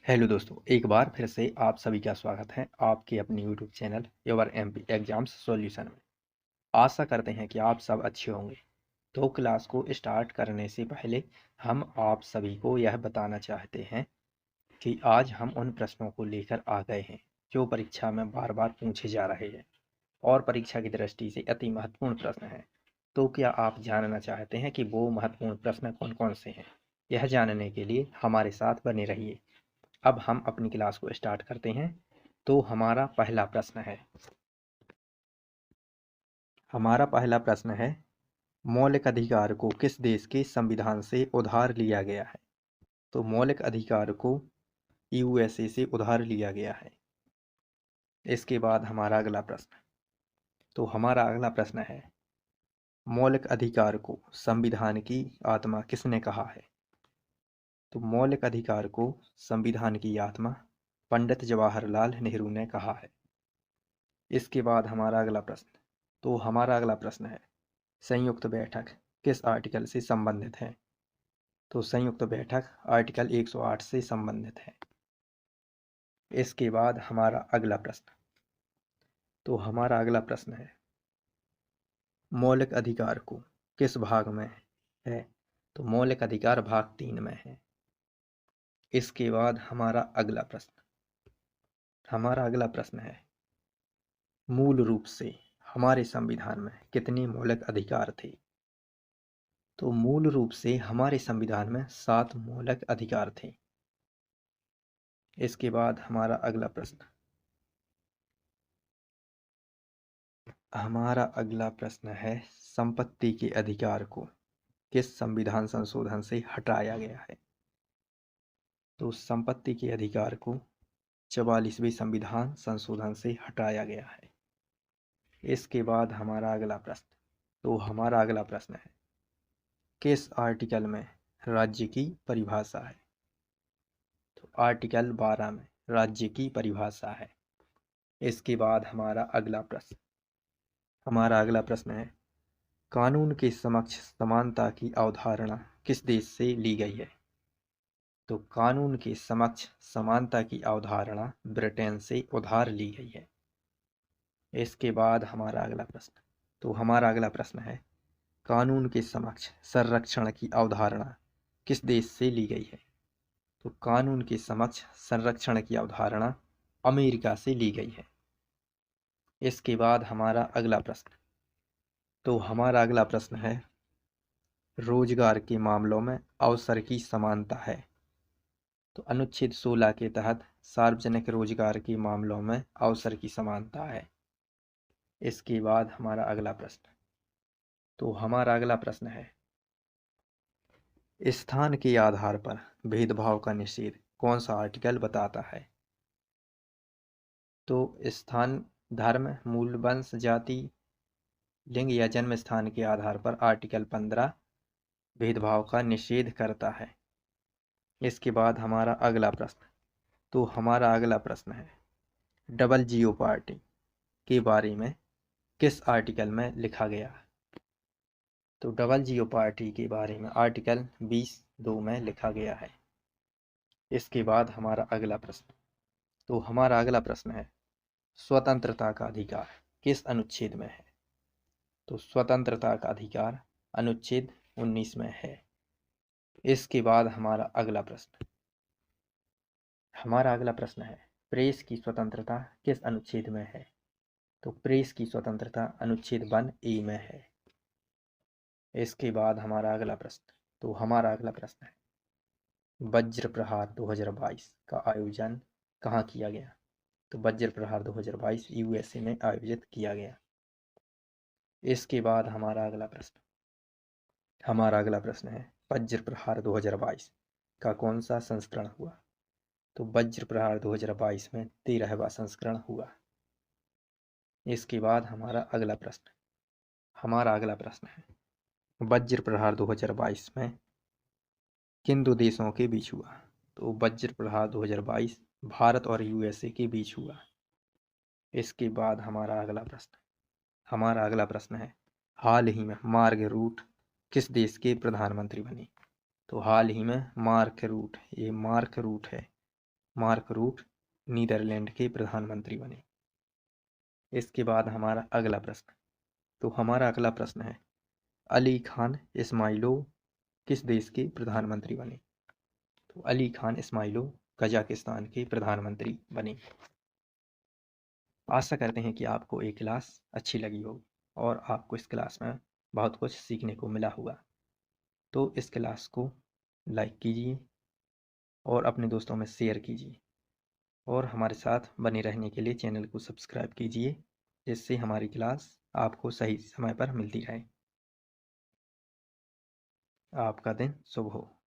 Hello दोस्तों, एक बार फिर से आप सभी का स्वागत है आपके अपने YouTube channel your MP exams solution में। आशा करते हैं कि आप सब अच्छे होंगे। तो क्लास को स्टार्ट करने से पहले हम आप सभी को यह बताना चाहते हैं कि आज हम उन प्रश्नों को लेकर आ गए हैं जो परीक्षा में बार बार पूछे जा रहे हैं और परीक्षा की दृष्टि से अति महत्वपूर्ण प्रश्न हैं। तो क्या आप जानना चाहते हैं कि वो महत्वपूर्ण प्रश्न कौन कौन से हैं? यह जानने के लिए हमारे साथ बने रहिए। अब हम अपनी क्लास को स्टार्ट करते हैं। तो हमारा पहला प्रश्न है, मौलिक अधिकार को किस देश के संविधान से उधार लिया गया है? तो मौलिक अधिकार को यूएसए से उधार लिया गया है। इसके बाद हमारा अगला प्रश्न है, मौलिक अधिकार को संविधान की आत्मा किसने कहा है? तो मौलिक अधिकार को संविधान की आत्मा पंडित जवाहरलाल नेहरू ने कहा है। इसके बाद हमारा अगला प्रश्न है, संयुक्त बैठक किस आर्टिकल से संबंधित है? तो संयुक्त बैठक आर्टिकल 108 से संबंधित है। इसके बाद हमारा अगला प्रश्न है, मौलिक अधिकार को किस भाग में है? तो मौलिक अधिकार भाग 3 में है। इसके बाद हमारा अगला प्रश्न है, मूल रूप से हमारे संविधान में कितने मौलिक अधिकार थे? तो मूल रूप से हमारे संविधान में 7 मौलिक अधिकार थे। इसके बाद हमारा अगला प्रश्न है, संपत्ति के अधिकार को किस संविधान संशोधन से हटाया गया है? तो संपत्ति के अधिकार को 44वें संविधान संशोधन से हटाया गया है। इसके बाद हमारा अगला प्रश्न है, किस आर्टिकल में राज्य की परिभाषा है? तो आर्टिकल 12 में राज्य की परिभाषा है। इसके बाद हमारा अगला प्रश्न है, कानून के समक्ष समानता की अवधारणा किस देश से ली गई है? तो कानून के समक्ष समानता की अवधारणा ब्रिटेन से उधार ली गई है। इसके बाद हमारा अगला प्रश्न है, कानून के समक्ष संरक्षण की अवधारणा किस देश से ली गई है? तो कानून के समक्ष संरक्षण की अवधारणा अमेरिका से ली गई है। इसके बाद हमारा अगला प्रश्न है, रोजगार के मामलों में अवसर की समानता है। तो अनुच्छेद 16 के तहत सार्वजनिक रोजगार के मामलों में अवसर की समानता है। इसके बाद हमारा अगला प्रश्न है, स्थान के आधार पर भेदभाव का निषेध कौन सा आर्टिकल बताता है? तो स्थान, धर्म, मूल, वंश, जाति, लिंग या जन्म स्थान के आधार पर आर्टिकल 15 भेदभाव का निषेध करता है। इसके बाद हमारा अगला प्रश्न है, डबल जीओ पार्टी के बारे में किस आर्टिकल में लिखा गया है? तो डबल जीओ पार्टी के बारे में आर्टिकल 20(2) में लिखा गया है। इसके बाद हमारा अगला प्रश्न है, स्वतंत्रता का अधिकार किस अनुच्छेद में है? तो स्वतंत्रता का अधिकार अनुच्छेद 19 में है। इसके बाद हमारा अगला प्रश्न है, प्रेस की स्वतंत्रता किस अनुच्छेद में है? तो प्रेस की स्वतंत्रता अनुच्छेद 1(a) में है। इसके बाद हमारा अगला प्रश्न है, वज्र प्रहार 2022 का आयोजन कहाँ किया गया? तो वज्र प्रहार 2022 यूएसए में आयोजित किया गया। इसके बाद हमारा अगला प्रश्न है, वज्र प्रहार 2022 का कौन सा संस्करण हुआ? तो वज्र प्रहार 2022 में 13वां संस्करण हुआ। इसके बाद हमारा अगला प्रश्न है, वज्र प्रहार 2022 में किन दो देशों के बीच हुआ? तो वज्र प्रहार 2022 भारत और यूएसए के बीच हुआ। इसके बाद हमारा अगला प्रश्न है, हाल ही में मार्क रूट किस देश के प्रधानमंत्री बने? तो हाल ही में मार्क रूट है, मार्क रूट नीदरलैंड के प्रधानमंत्री बने। इसके बाद हमारा अगला प्रश्न, तो हमारा अगला प्रश्न है अली खान इस्माइलोव किस देश के प्रधानमंत्री बने। तो अली खान इस्माइलोव कजाकिस्तान के प्रधानमंत्री बने। आशा करते हैं कि आपको ये क्लास अच्छी लगी होगी और आपको इस क्लास में बहुत कुछ सीखने को मिला होगा। तो इस क्लास को लाइक कीजिए और अपने दोस्तों में शेयर कीजिए और हमारे साथ बने रहने के लिए चैनल को सब्सक्राइब कीजिए, जिससे हमारी क्लास आपको सही समय पर मिलती रहे। आपका दिन शुभ हो।